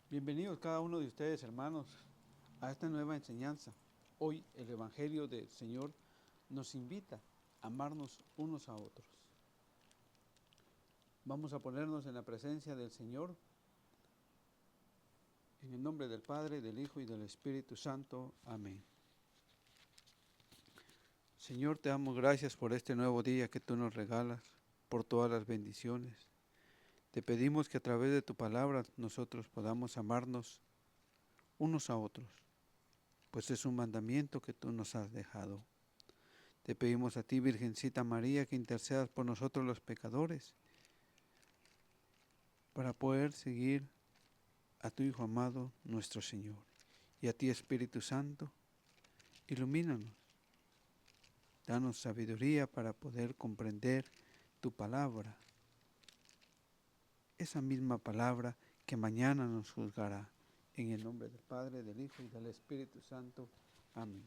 Bienvenidos cada uno de ustedes, hermanos, a esta nueva enseñanza. Hoy el Evangelio del Señor nos invita a amarnos unos a otros. Vamos a ponernos en la presencia del Señor, en el nombre del Padre, del Hijo y del Espíritu Santo. Amén. Señor, te damos gracias por este nuevo día que tú nos regalas, por todas las bendiciones. Te pedimos que a través de tu palabra nosotros podamos amarnos unos a otros, pues es un mandamiento que tú nos has dejado. Te pedimos a ti, Virgencita María, que intercedas por nosotros los pecadores, para poder seguir a tu Hijo amado, nuestro Señor. Y a ti, Espíritu Santo, ilumínanos, danos sabiduría para poder comprender tu palabra, esa misma palabra que mañana nos juzgará. En el nombre del Padre, del Hijo y del Espíritu Santo. Amén.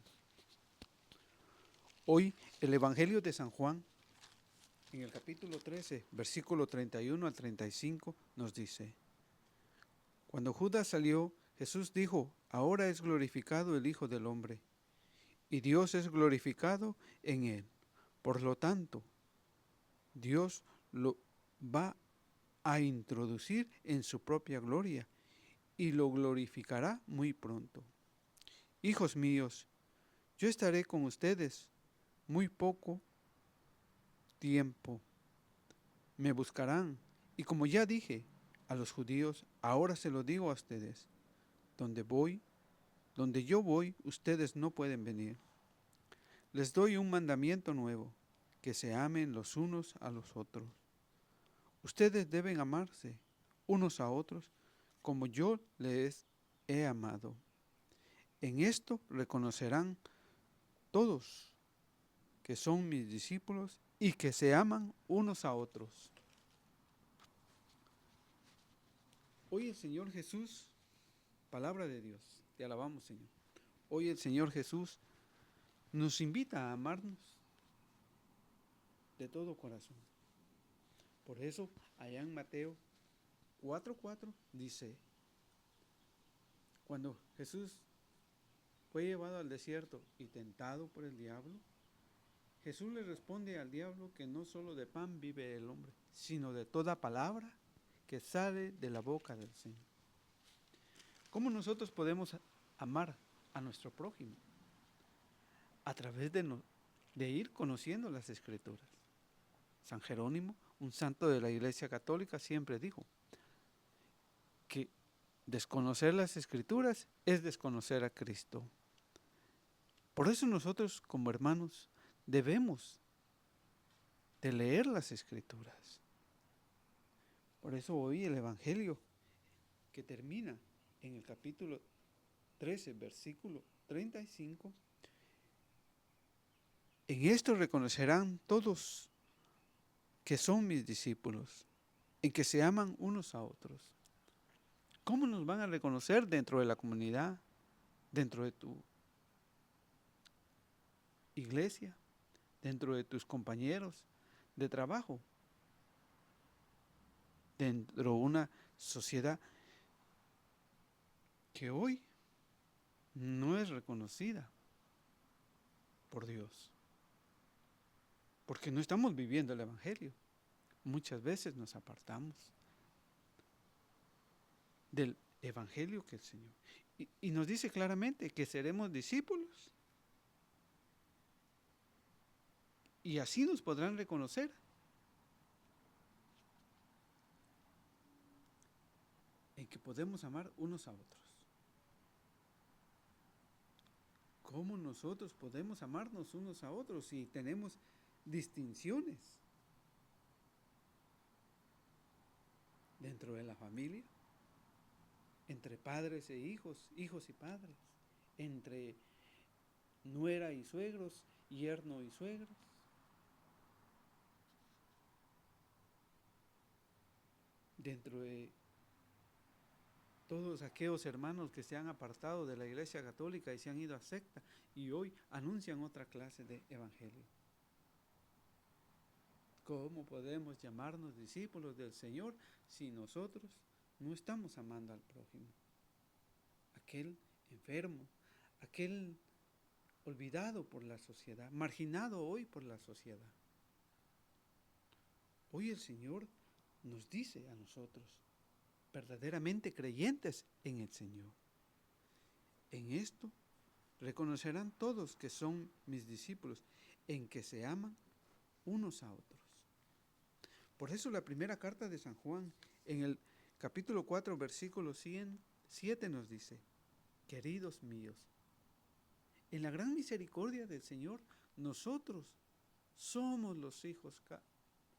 Hoy el Evangelio de San Juan, en el capítulo 13, versículo 31 al 35, nos dice: Cuando Judas salió, Jesús dijo: Ahora es glorificado el Hijo del Hombre, y Dios es glorificado en él. Por lo tanto, Dios lo va a introducir en su propia gloria y lo glorificará muy pronto. Hijos míos, yo estaré con ustedes muy poco tiempo. Me buscarán, y como ya dije a los judíos, ahora se lo digo a ustedes: donde yo voy, ustedes no pueden venir. Les doy un mandamiento nuevo, que se amen los unos a los otros. Ustedes deben amarse unos a otros como yo les he amado. En esto reconocerán todos que son mis discípulos y que se aman unos a otros. Hoy el Señor Jesús, palabra de Dios, te alabamos, Señor. Hoy el Señor Jesús nos invita a amarnos de todo corazón. Por eso, allá en Mateo 4:4 dice: Cuando Jesús fue llevado al desierto y tentado por el diablo, Jesús le responde al diablo que no solo de pan vive el hombre, sino de toda palabra que sale de la boca del Señor. ¿Cómo nosotros podemos amar a nuestro prójimo? A través de ir conociendo las Escrituras. San Jerónimo, un santo de la Iglesia Católica, siempre dijo que desconocer las Escrituras es desconocer a Cristo. Por eso nosotros, como hermanos, debemos de leer las Escrituras. Por eso hoy el Evangelio, que termina en el capítulo 13, versículo 35, en esto reconocerán todos que son mis discípulos, en que se aman unos a otros. ¿Cómo nos van a reconocer dentro de la comunidad, dentro de tu iglesia, dentro de tus compañeros de trabajo, dentro de una sociedad que hoy no es reconocida por Dios? Porque no estamos viviendo el Evangelio. Muchas veces nos apartamos del Evangelio que el Señor. Y nos dice claramente que seremos discípulos. Y así nos podrán reconocer. En que podemos amar unos a otros. ¿Cómo nosotros podemos amarnos unos a otros si tenemos distinciones dentro de la familia? Entre padres e hijos, hijos y padres, entre nuera y suegros, yerno y suegros. Dentro de todos aquellos hermanos que se han apartado de la Iglesia Católica y se han ido a secta y hoy anuncian otra clase de evangelio. ¿Cómo podemos llamarnos discípulos del Señor si nosotros no estamos amando al prójimo? aquel enfermo, aquel olvidado por la sociedad, marginado hoy por la sociedad. Hoy el Señor nos dice a nosotros, verdaderamente creyentes en el Señor: en esto reconocerán todos que son mis discípulos, en que se aman unos a otros. Por eso la primera carta de San Juan, en el capítulo 4, versículo 107 nos dice: queridos míos, en la gran misericordia del Señor, nosotros somos los hijos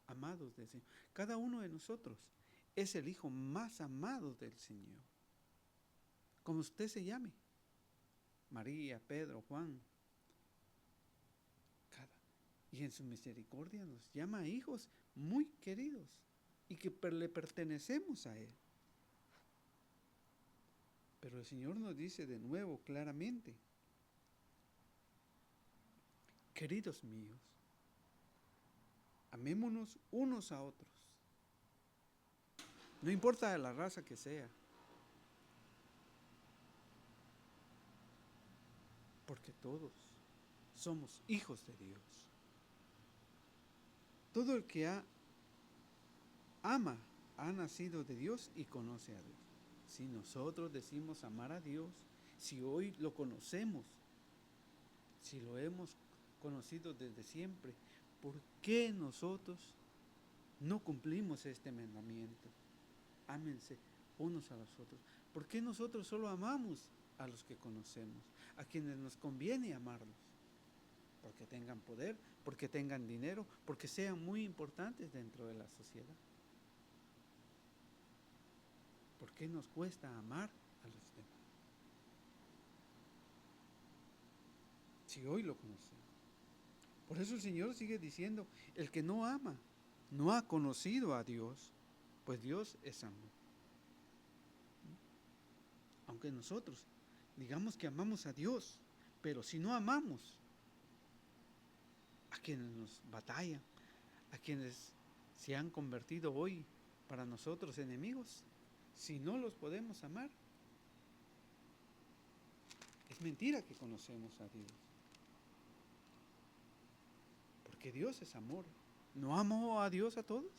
amados del Señor. Cada uno de nosotros es el hijo más amado del Señor. Como usted se llame, María, Pedro, Juan. Y en su misericordia nos llama hijos muy queridos y que le pertenecemos a Él. Pero el Señor nos dice de nuevo claramente: queridos míos, amémonos unos a otros. No importa la raza que sea, porque todos somos hijos de Dios. Todo el que ama ha nacido de Dios y conoce a Dios. Si nosotros decimos amar a Dios, si hoy lo conocemos, si lo hemos conocido desde siempre, ¿por qué nosotros no cumplimos este mandamiento? Ámense unos a los otros. ¿Por qué nosotros solo amamos a los que conocemos, a quienes nos conviene amarlos? Porque tengan poder, porque tengan dinero, porque sean muy importantes dentro de la sociedad. ¿Por qué nos cuesta amar a los demás? Si hoy lo conocemos. Por eso el Señor sigue diciendo: el que no ama, no ha conocido a Dios, pues Dios es amor. Aunque nosotros digamos que amamos a Dios, pero si no amamos a quienes nos batallan, a quienes se han convertido hoy para nosotros enemigos, si no los podemos amar, es mentira que conocemos a Dios. Porque Dios es amor. ¿No amó a Dios a todos?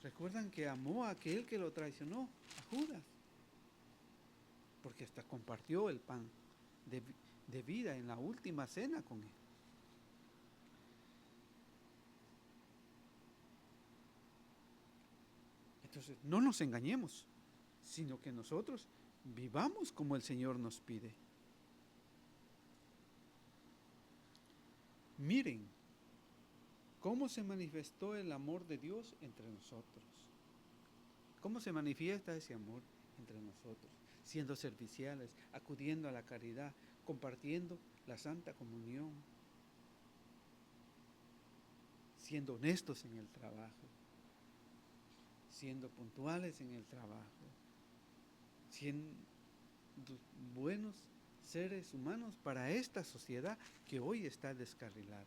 ¿Recuerdan que amó a aquel que lo traicionó, a Judas? Porque hasta compartió el pan de vida en la última cena con él. Entonces, no nos engañemos, sino que nosotros vivamos como el Señor nos pide. Miren cómo se manifestó el amor de Dios entre nosotros. ¿Cómo se manifiesta ese amor entre nosotros? Siendo serviciales, acudiendo a la caridad, compartiendo la Santa Comunión, siendo honestos en el trabajo, siendo puntuales en el trabajo, siendo buenos seres humanos para esta sociedad que hoy está descarrilada.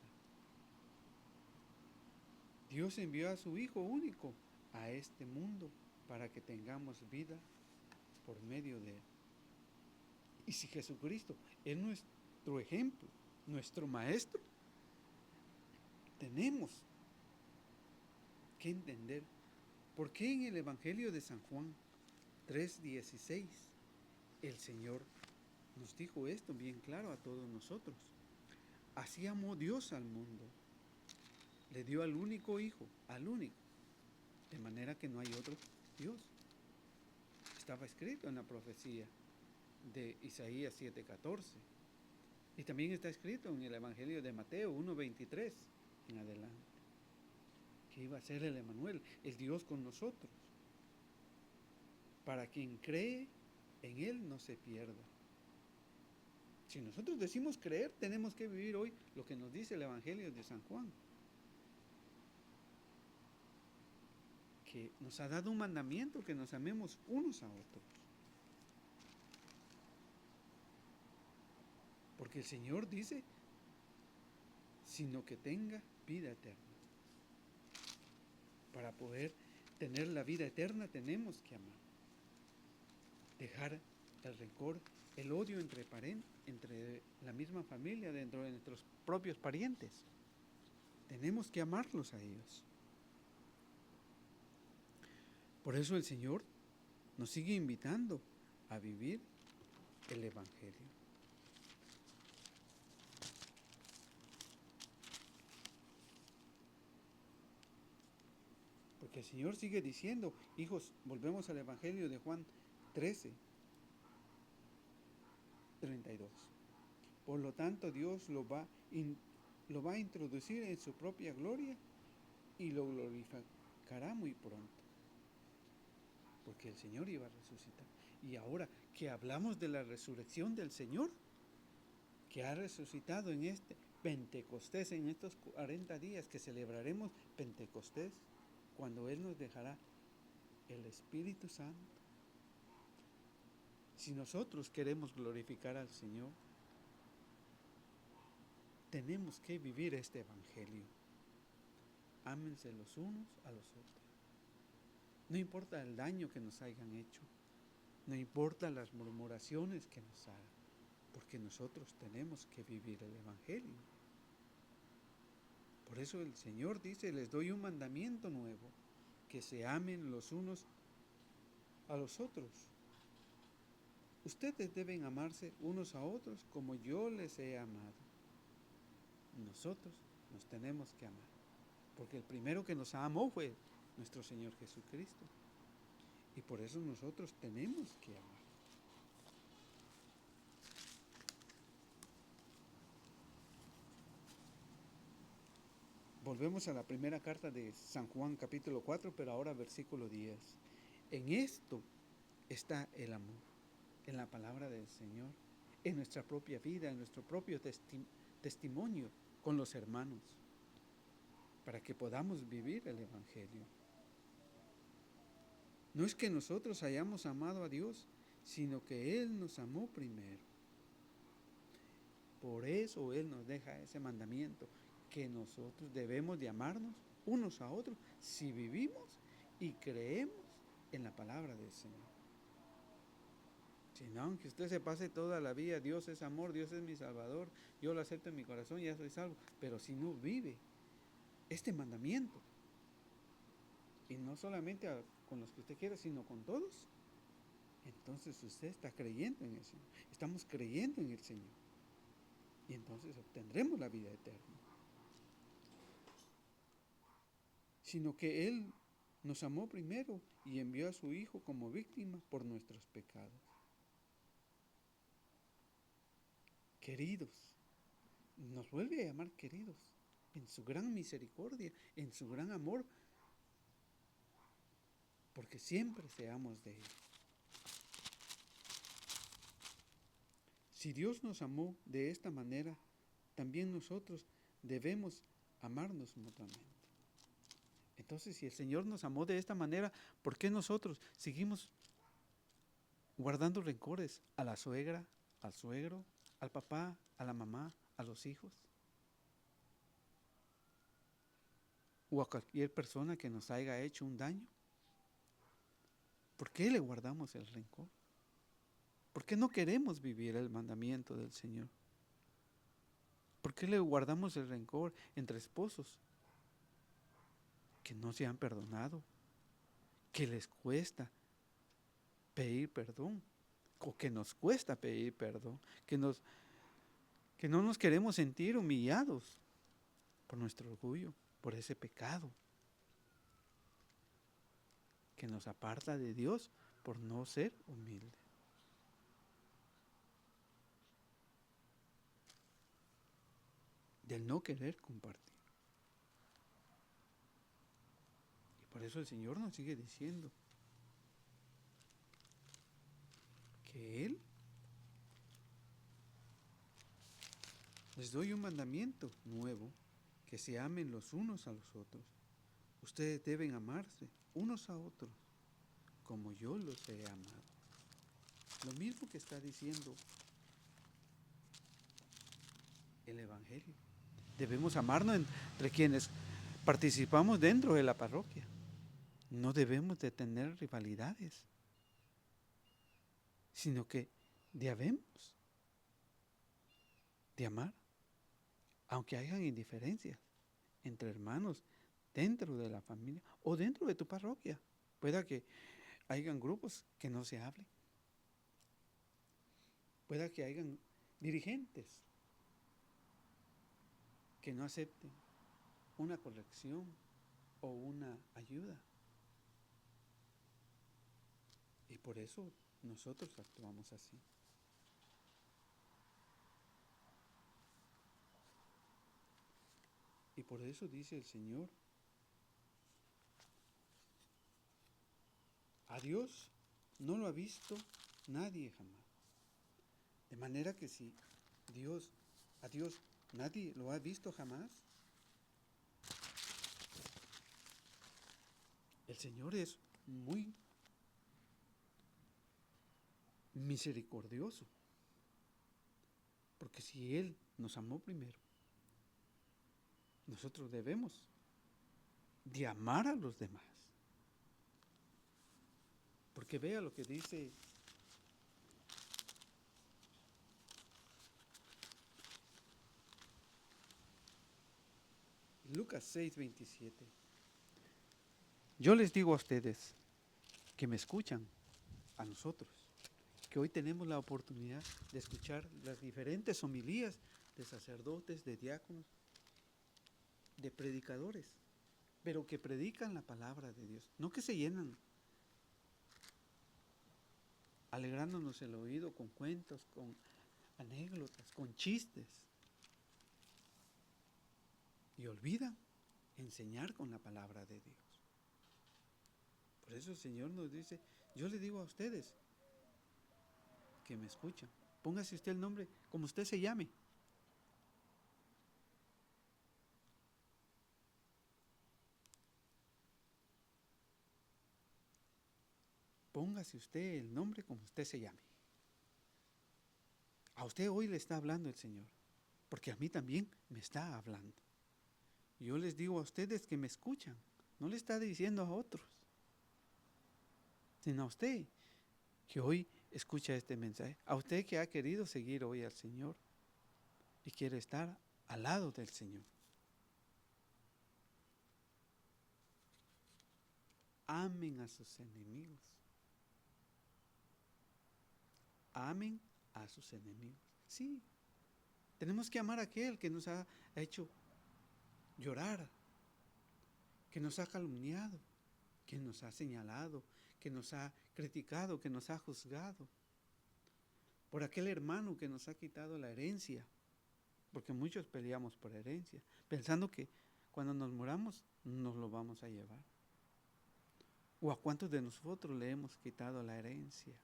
Dios envió a su Hijo único a este mundo para que tengamos vida por medio de Él. Y si Jesucristo es nuestro ejemplo, nuestro maestro, tenemos que entender por qué en el Evangelio de San Juan 3:16 el Señor nos dijo esto bien claro a todos nosotros. Así amó Dios al mundo. Le dio al único Hijo, al único, de manera que no hay otro Dios. Estaba escrito en la profecía de Isaías 7:14. Y también está escrito en el Evangelio de Mateo 1:23 en adelante, que iba a ser el Emmanuel, el Dios con nosotros. Para quien cree en Él no se pierda. Si nosotros decimos creer, tenemos que vivir hoy lo que nos dice el Evangelio de San Juan, que nos ha dado un mandamiento, que nos amemos unos a otros. Porque el Señor dice, sino que tenga vida eterna. Para poder tener la vida eterna tenemos que amar. Dejar el rencor, el odio entre la misma familia, dentro de nuestros propios parientes. Tenemos que amarlos a ellos. Por eso el Señor nos sigue invitando a vivir el Evangelio. Porque el Señor sigue diciendo, hijos, volvemos al Evangelio de Juan 13:32. Por lo tanto, Dios lo va a introducir en su propia gloria y lo glorificará muy pronto. Porque el Señor iba a resucitar. Y ahora que hablamos de la resurrección del Señor, que ha resucitado en este Pentecostés, en estos 40 días que celebraremos Pentecostés, cuando Él nos dejará el Espíritu Santo. Si nosotros queremos glorificar al Señor, tenemos que vivir este Evangelio. Ámense los unos a los otros. No importa el daño que nos hayan hecho, no importa las murmuraciones que nos hagan, porque nosotros tenemos que vivir el Evangelio. Por eso el Señor dice, les doy un mandamiento nuevo, que se amen los unos a los otros. Ustedes deben amarse unos a otros como yo les he amado. Nosotros nos tenemos que amar, porque el primero que nos amó fue nuestro Señor Jesucristo. Y por eso nosotros tenemos que amar. Volvemos a la primera carta de San Juan, capítulo 4, pero ahora versículo 10. En esto está el amor, en la palabra del Señor, en nuestra propia vida, en nuestro propio testimonio con los hermanos, para que podamos vivir el Evangelio. No es que nosotros hayamos amado a Dios, sino que Él nos amó primero. Por eso Él nos deja ese mandamiento, que nosotros debemos de amarnos unos a otros si vivimos y creemos en la palabra del Señor. Si no, aunque usted se pase toda la vida, Dios es amor, Dios es mi Salvador, yo lo acepto en mi corazón, ya soy salvo, pero si no vive este mandamiento, y no solamente con los que usted quiere, sino con todos, entonces usted está creyendo en el Señor, estamos creyendo en el Señor, y entonces obtendremos la vida eterna. Sino que Él nos amó primero y envió a su Hijo como víctima por nuestros pecados. Queridos, nos vuelve a llamar queridos, en su gran misericordia, en su gran amor, porque siempre seamos de Él. Si Dios nos amó de esta manera, también nosotros debemos amarnos mutuamente. Entonces, si el Señor nos amó de esta manera, ¿por qué nosotros seguimos guardando rencores a la suegra, al suegro, al papá, a la mamá, a los hijos? O a cualquier persona que nos haya hecho un daño. ¿Por qué le guardamos el rencor? ¿Por qué no queremos vivir el mandamiento del Señor? ¿Por qué le guardamos el rencor entre esposos que no se han perdonado, que les cuesta pedir perdón, o que nos cuesta pedir perdón, que no nos queremos sentir humillados por nuestro orgullo, por ese pecado que nos aparta de Dios por no ser humilde? Del no querer compartir. Y por eso el Señor nos sigue diciendo que Él les doy un mandamiento nuevo, que se amen los unos a los otros. Ustedes deben amarse unos a otros como yo los he amado. Lo mismo que está diciendo el Evangelio. Debemos amarnos entre quienes participamos dentro de la parroquia. No debemos de tener rivalidades. sino que debemos de amar, aunque hayan indiferencias entre hermanos dentro de la familia o dentro de tu parroquia. Pueda que hayan grupos que no se hablen. Pueda que hayan dirigentes que no acepten una corrección o una ayuda. Y por eso nosotros actuamos así. Y por eso dice el Señor, a Dios no lo ha visto nadie jamás. De manera que si a Dios nadie lo ha visto jamás, el Señor es muy misericordioso. Porque si Él nos amó primero, nosotros debemos de amar a los demás. Porque vea lo que dice Lucas 6:27. Yo les digo a ustedes que me escuchan, a nosotros, que hoy tenemos la oportunidad de escuchar las diferentes homilías de sacerdotes, de diáconos, de predicadores, pero que predican la palabra de Dios, no que se llenan alegrándonos el oído con cuentos, con anécdotas, con chistes, y olvidan enseñar con la palabra de Dios. Por eso el Señor nos dice, yo le digo a ustedes que me escuchan, póngase usted el nombre como usted se llame. Póngase usted el nombre como usted se llame. A usted hoy le está hablando el Señor, porque a mí también me está hablando. Yo les digo a ustedes que me escuchan, no le está diciendo a otros, sino a usted que hoy escucha este mensaje, a usted que ha querido seguir hoy al Señor y quiere estar al lado del Señor. Amen a sus enemigos. Amen a sus enemigos. Sí, tenemos que amar a aquel que nos ha hecho llorar, que nos ha calumniado, que nos ha señalado, que nos ha criticado, que nos ha juzgado. Por aquel hermano que nos ha quitado la herencia, porque muchos peleamos por herencia, pensando que cuando nos muramos nos lo vamos a llevar. ¿O a cuántos de nosotros le hemos quitado la herencia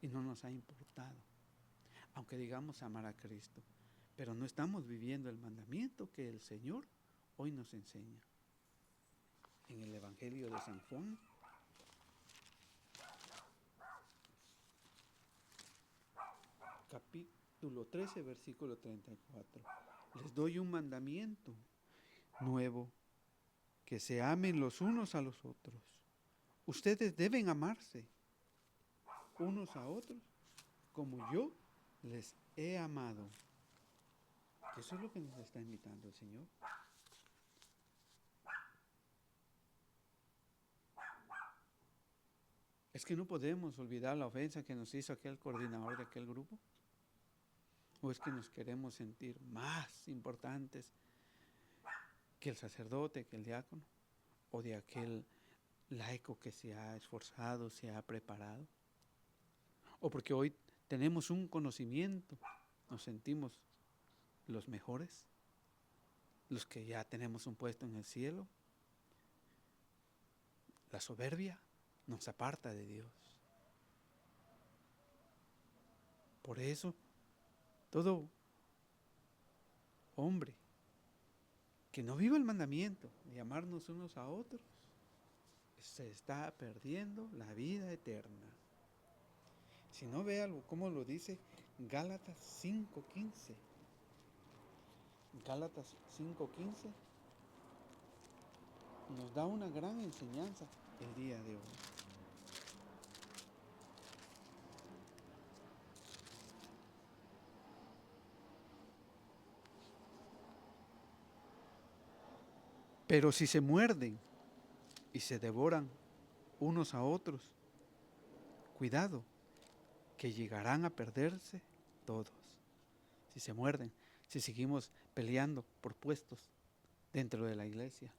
y no nos ha importado? Aunque digamos amar a Cristo, pero no estamos viviendo el mandamiento que el Señor hoy nos enseña. En el Evangelio de San Juan, capítulo 13, versículo 34. Les doy un mandamiento nuevo, que se amen los unos a los otros. Ustedes deben amarse unos a otros como yo les he amado. Eso es lo que nos está invitando el Señor. Es que no podemos olvidar la ofensa que nos hizo aquel coordinador de aquel grupo. ¿O es que nos queremos sentir más importantes que el sacerdote, que el diácono, o de aquel laico que se ha esforzado, se ha preparado? ¿O porque hoy tenemos un conocimiento, nos sentimos los mejores, los que ya tenemos un puesto en el cielo? La soberbia nos aparta de Dios. Por eso, todo hombre que no viva el mandamiento de amarnos unos a otros, se está perdiendo la vida eterna. Si no, vea cómo lo dice Gálatas 5:15. Gálatas 5:15 nos da una gran enseñanza el día de hoy. Pero si se muerden y se devoran unos a otros, cuidado, que llegarán a perderse todos. Si se muerden, si seguimos peleando por puestos dentro de la iglesia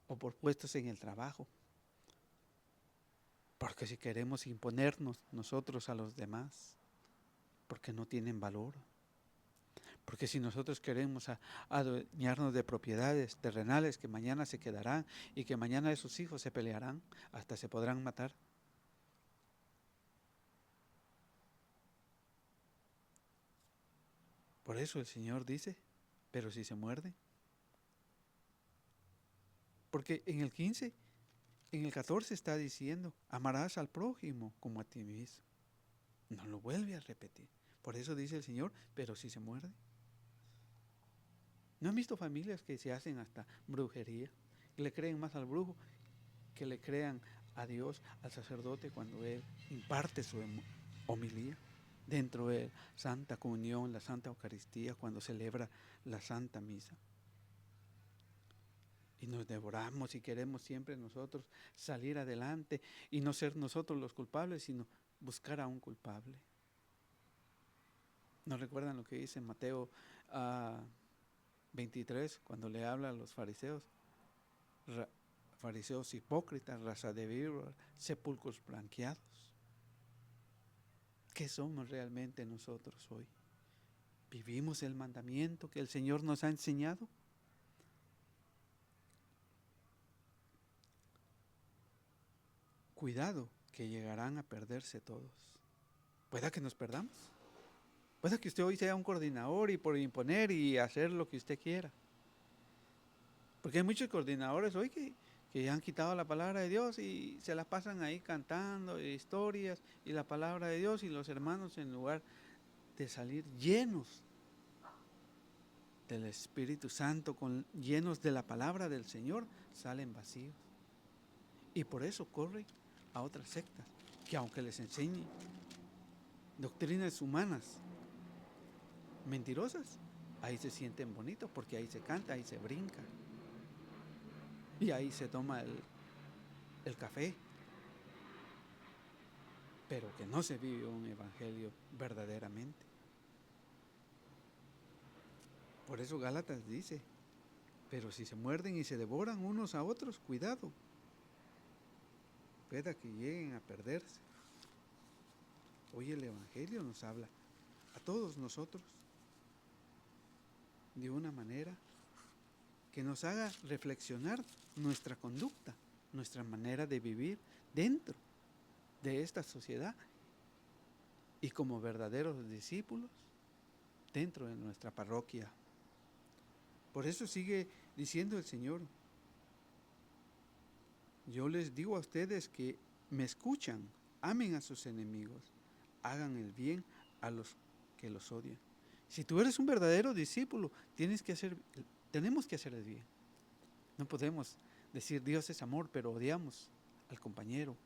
o por puestos en el trabajo. Porque si queremos imponernos nosotros a los demás, porque no tienen valor. Porque si nosotros queremos adueñarnos de propiedades terrenales que mañana se quedarán y que mañana esos hijos se pelearán, hasta se podrán matar. Por eso el Señor dice, pero si se muerden. Porque en el 15, en el 14 está diciendo, amarás al prójimo como a ti mismo. No lo vuelve a repetir. Por eso dice el Señor, pero si se muerde. ¿No han visto familias que se hacen hasta brujería? Que le creen más al brujo que le crean a Dios, al sacerdote, cuando Él imparte su homilía. Dentro de Santa Comunión, la Santa Eucaristía, cuando celebra la Santa Misa. Y nos devoramos y queremos siempre nosotros salir adelante y no ser nosotros los culpables, sino buscar a un culpable. ¿No recuerdan lo que dice en Mateo 23, cuando le habla a los fariseos? Fariseos hipócritas, raza de víboras, sepulcros blanqueados. ¿Qué somos realmente nosotros hoy? ¿Vivimos el mandamiento que el Señor nos ha enseñado? Cuidado, que llegarán a perderse todos. Pueda que nos perdamos. Pueda que usted hoy sea un coordinador y por imponer y hacer lo que usted quiera. Porque hay muchos coordinadores hoy que han quitado la palabra de Dios y se la pasan ahí cantando historias y la palabra de Dios, y los hermanos, en lugar de salir llenos del Espíritu Santo, llenos de la palabra del Señor, salen vacíos. Y por eso corren a otras sectas, que aunque les enseñen doctrinas humanas mentirosas, ahí se sienten bonitos, porque ahí se canta, ahí se brinca, y ahí se toma el café, pero que no se vive un evangelio verdaderamente. Por eso Gálatas dice, pero si se muerden y se devoran unos a otros, cuidado, pueda que lleguen a perderse. Hoy el evangelio nos habla a todos nosotros de una manera que nos haga reflexionar nuestra conducta, nuestra manera de vivir dentro de esta sociedad y como verdaderos discípulos dentro de nuestra parroquia. Por eso sigue diciendo el Señor, yo les digo a ustedes que me escuchan, amen a sus enemigos, hagan el bien a los que los odian. Si tú eres un verdadero discípulo, tenemos que hacer el bien. No podemos decir Dios es amor, pero odiamos al compañero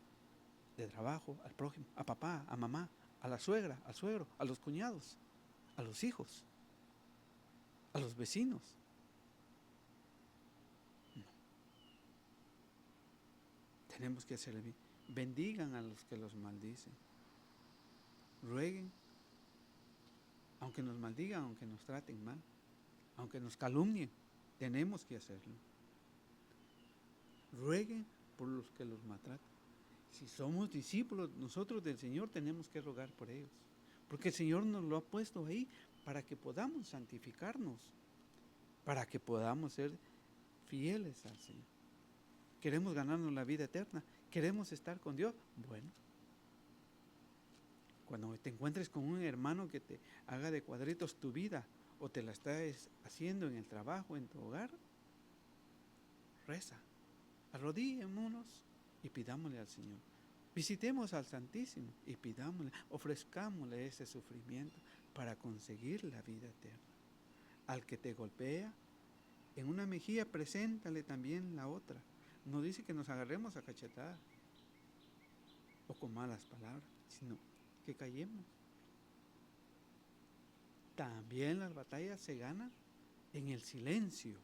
de trabajo, al prójimo, a papá, a mamá, a la suegra, al suegro, a los cuñados, a los hijos, a los vecinos. No. Tenemos que hacer el bien. Bendigan a los que los maldicen. Rueguen, aunque nos maldigan, aunque nos traten mal, aunque nos calumnien, tenemos que hacerlo. Rueguen por los que los maltratan. Si somos discípulos nosotros del Señor, tenemos que rogar por ellos, porque el Señor nos lo ha puesto ahí para que podamos santificarnos, para que podamos ser fieles al Señor. Queremos ganarnos la vida eterna, queremos estar con Dios. Bueno, cuando te encuentres con un hermano que te haga de cuadritos tu vida, o te la estás haciendo en el trabajo, en tu hogar, reza, arrodillémonos y pidámosle al Señor. Visitemos al Santísimo y pidámosle, ofrezcámosle ese sufrimiento para conseguir la vida eterna. Al que te golpea en una mejilla, preséntale también la otra. No dice que nos agarremos a cachetadas o con malas palabras, sino que callemos. También las batallas se ganan en el silencio.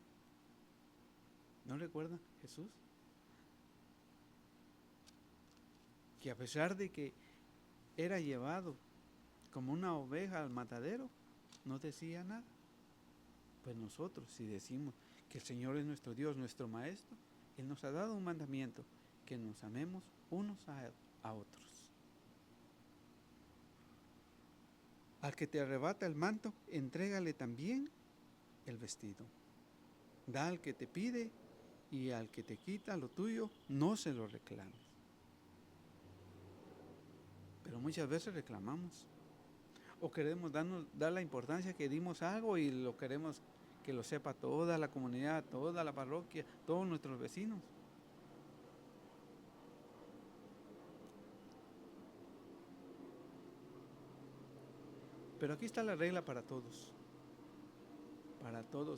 ¿No recuerda Jesús? Que a pesar de que era llevado como una oveja al matadero, no decía nada. Pues nosotros, si decimos que el Señor es nuestro Dios, nuestro Maestro, Él nos ha dado un mandamiento, que nos amemos unos a otros. Al que te arrebata el manto, entrégale también el vestido. Da al que te pide, y al que te quita lo tuyo, no se lo reclames. Pero muchas veces reclamamos, o queremos dar la importancia que dimos algo y lo queremos que lo sepa toda la comunidad, toda la parroquia, todos nuestros vecinos. Pero aquí está la regla para todos,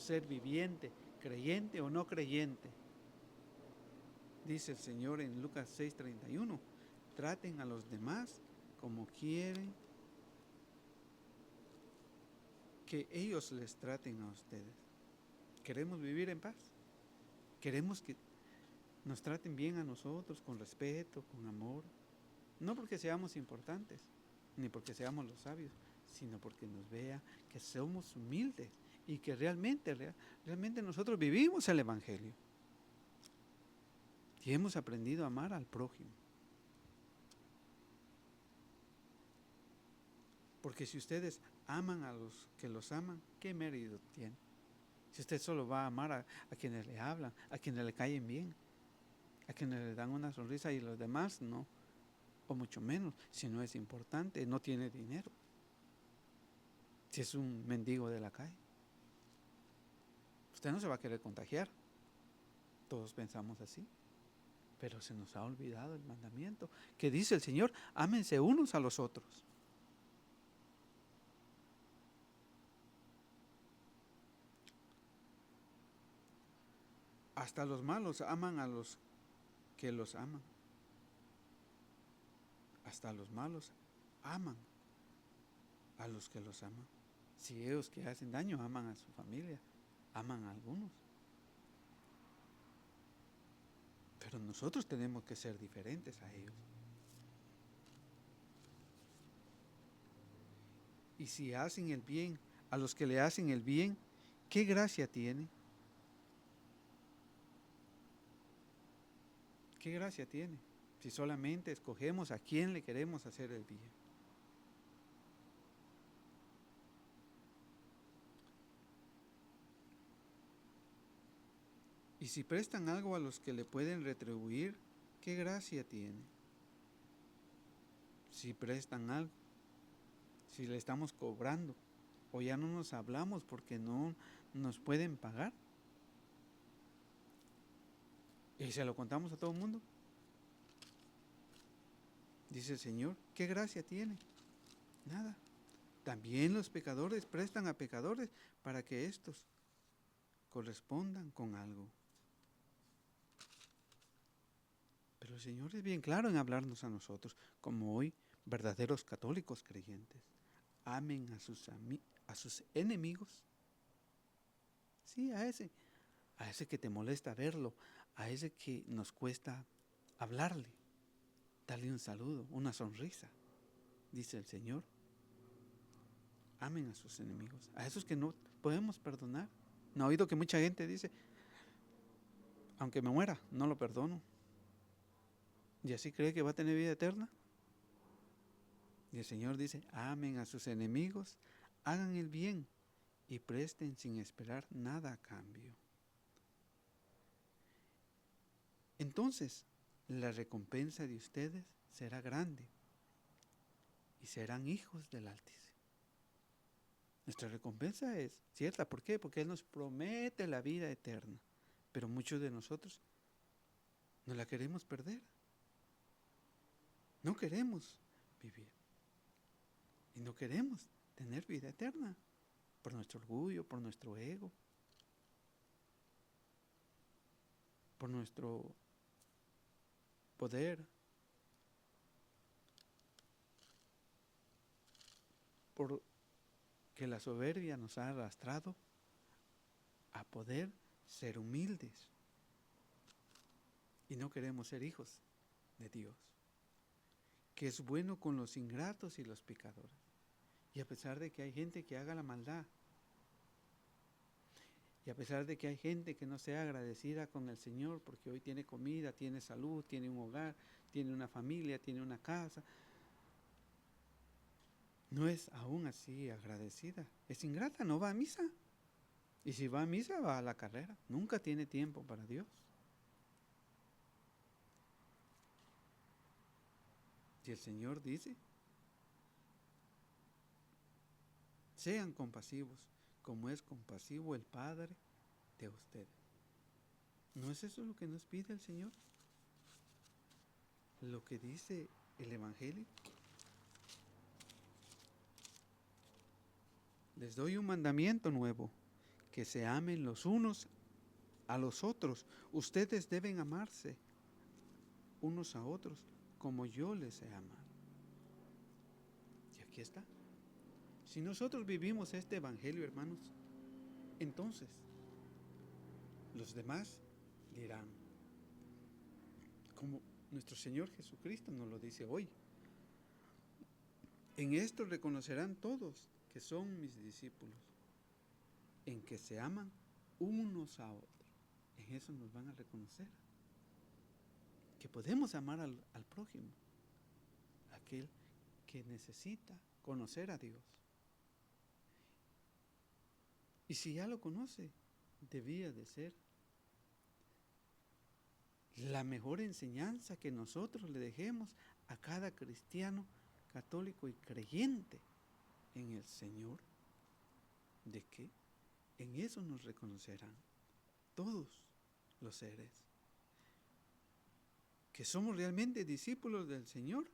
ser viviente, creyente o no creyente. Dice el Señor en Lucas 6:31, traten a los demás como quieren que ellos les traten a ustedes. ¿Queremos vivir en paz? ¿Queremos que nos traten bien a nosotros, con respeto, con amor? No porque seamos importantes, ni porque seamos los sabios, sino porque nos vea que somos humildes y que realmente nosotros vivimos el Evangelio. Y hemos aprendido a amar al prójimo. Porque si ustedes aman a los que los aman, ¿qué mérito tiene? Si usted solo va a amar a quienes le hablan, a quienes le caen bien, a quienes le dan una sonrisa y los demás no, o mucho menos, si no es importante, no tiene dinero, si es un mendigo de la calle. Usted no se va a querer contagiar. Todos pensamos así. Pero se nos ha olvidado el mandamiento que dice el Señor, ámense unos a los otros. Hasta los malos aman a los que los aman. Hasta los malos aman a los que los aman. Si ellos que hacen daño aman a su familia, aman a algunos. Pero nosotros tenemos que ser diferentes a ellos. Y si hacen el bien a los que le hacen el bien, ¿qué gracia tiene? ¿Qué gracia tiene? Si solamente escogemos a quién le queremos hacer el bien. Y si prestan algo a los que le pueden retribuir, ¿qué gracia tiene? Si prestan algo, si le estamos cobrando, o ya no nos hablamos porque no nos pueden pagar, y se lo contamos a todo el mundo, dice el Señor, ¿qué gracia tiene? Nada. También los pecadores prestan a pecadores para que éstos correspondan con algo. Pero el Señor es bien claro en hablarnos a nosotros, como hoy, verdaderos católicos creyentes. Amen a sus enemigos. Sí, a ese que te molesta verlo, a ese que nos cuesta hablarle, darle un saludo, una sonrisa, dice el Señor. Amen a sus enemigos, a esos que no podemos perdonar. ¿No ha oído que mucha gente dice, aunque me muera, no lo perdono? ¿Y así cree que va a tener vida eterna? Y el Señor dice, amen a sus enemigos, hagan el bien y presten sin esperar nada a cambio. Entonces, la recompensa de ustedes será grande y serán hijos del Altísimo. Nuestra recompensa es cierta. ¿Por qué? Porque Él nos promete la vida eterna. Pero muchos de nosotros no la queremos perder. No queremos vivir. Y no queremos tener vida eterna. Por nuestro orgullo, por nuestro ego. Por nuestro poder. Por que la soberbia nos ha arrastrado a poder ser humildes, y no queremos ser hijos de Dios, que es bueno con los ingratos y los pecadores. Y a pesar de que hay gente que haga la maldad, y a pesar de que hay gente que no sea agradecida con el Señor porque hoy tiene comida, tiene salud, tiene un hogar, tiene una familia, tiene una casa, no es aún así agradecida. Es ingrata, no va a misa. Y si va a misa, va a la carrera. Nunca tiene tiempo para Dios. Y el Señor dice, sean compasivos, como es compasivo el Padre de ustedes. ¿No es eso lo que nos pide el Señor? Lo que dice el Evangelio. Les doy un mandamiento nuevo, que se amen los unos a los otros. Ustedes deben amarse unos a otros como yo les he amado. Y aquí está. Si nosotros vivimos este Evangelio, hermanos, entonces los demás dirán, como nuestro Señor Jesucristo nos lo dice hoy, en esto reconocerán todos que son mis discípulos, en que se aman unos a otros. En eso nos van a reconocer, que podemos amar al prójimo, aquel que necesita conocer a Dios. Y si ya lo conoce, debía de ser la mejor enseñanza que nosotros le dejemos a cada cristiano católico y creyente en el Señor, de que en eso nos reconocerán todos los seres, que somos realmente discípulos del Señor,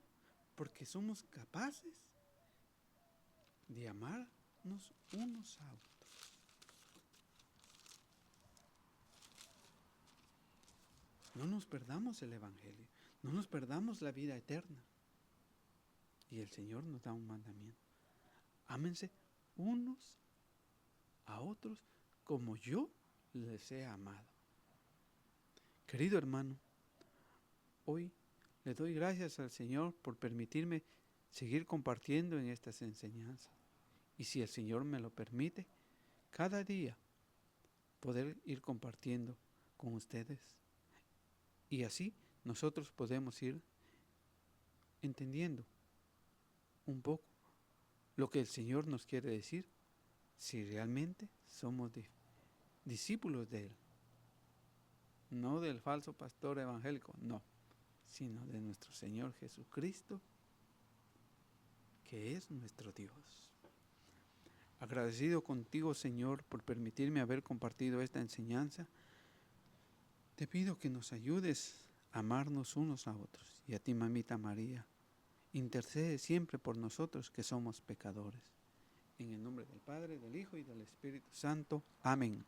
porque somos capaces de amarnos unos a otros. No nos perdamos el Evangelio, no nos perdamos la vida eterna. Y el Señor nos da un mandamiento. Ámense unos a otros como yo les he amado. Querido hermano, hoy le doy gracias al Señor por permitirme seguir compartiendo en estas enseñanzas. Y si el Señor me lo permite, cada día poder ir compartiendo con ustedes. Y así nosotros podemos ir entendiendo un poco lo que el Señor nos quiere decir, si realmente somos discípulos de Él. No del falso pastor evangélico, no, sino de nuestro Señor Jesucristo, que es nuestro Dios. Agradecido contigo, Señor, por permitirme haber compartido esta enseñanza. Te pido que nos ayudes a amarnos unos a otros. Y a ti, mamita María, intercede siempre por nosotros que somos pecadores. En el nombre del Padre, del Hijo y del Espíritu Santo. Amén.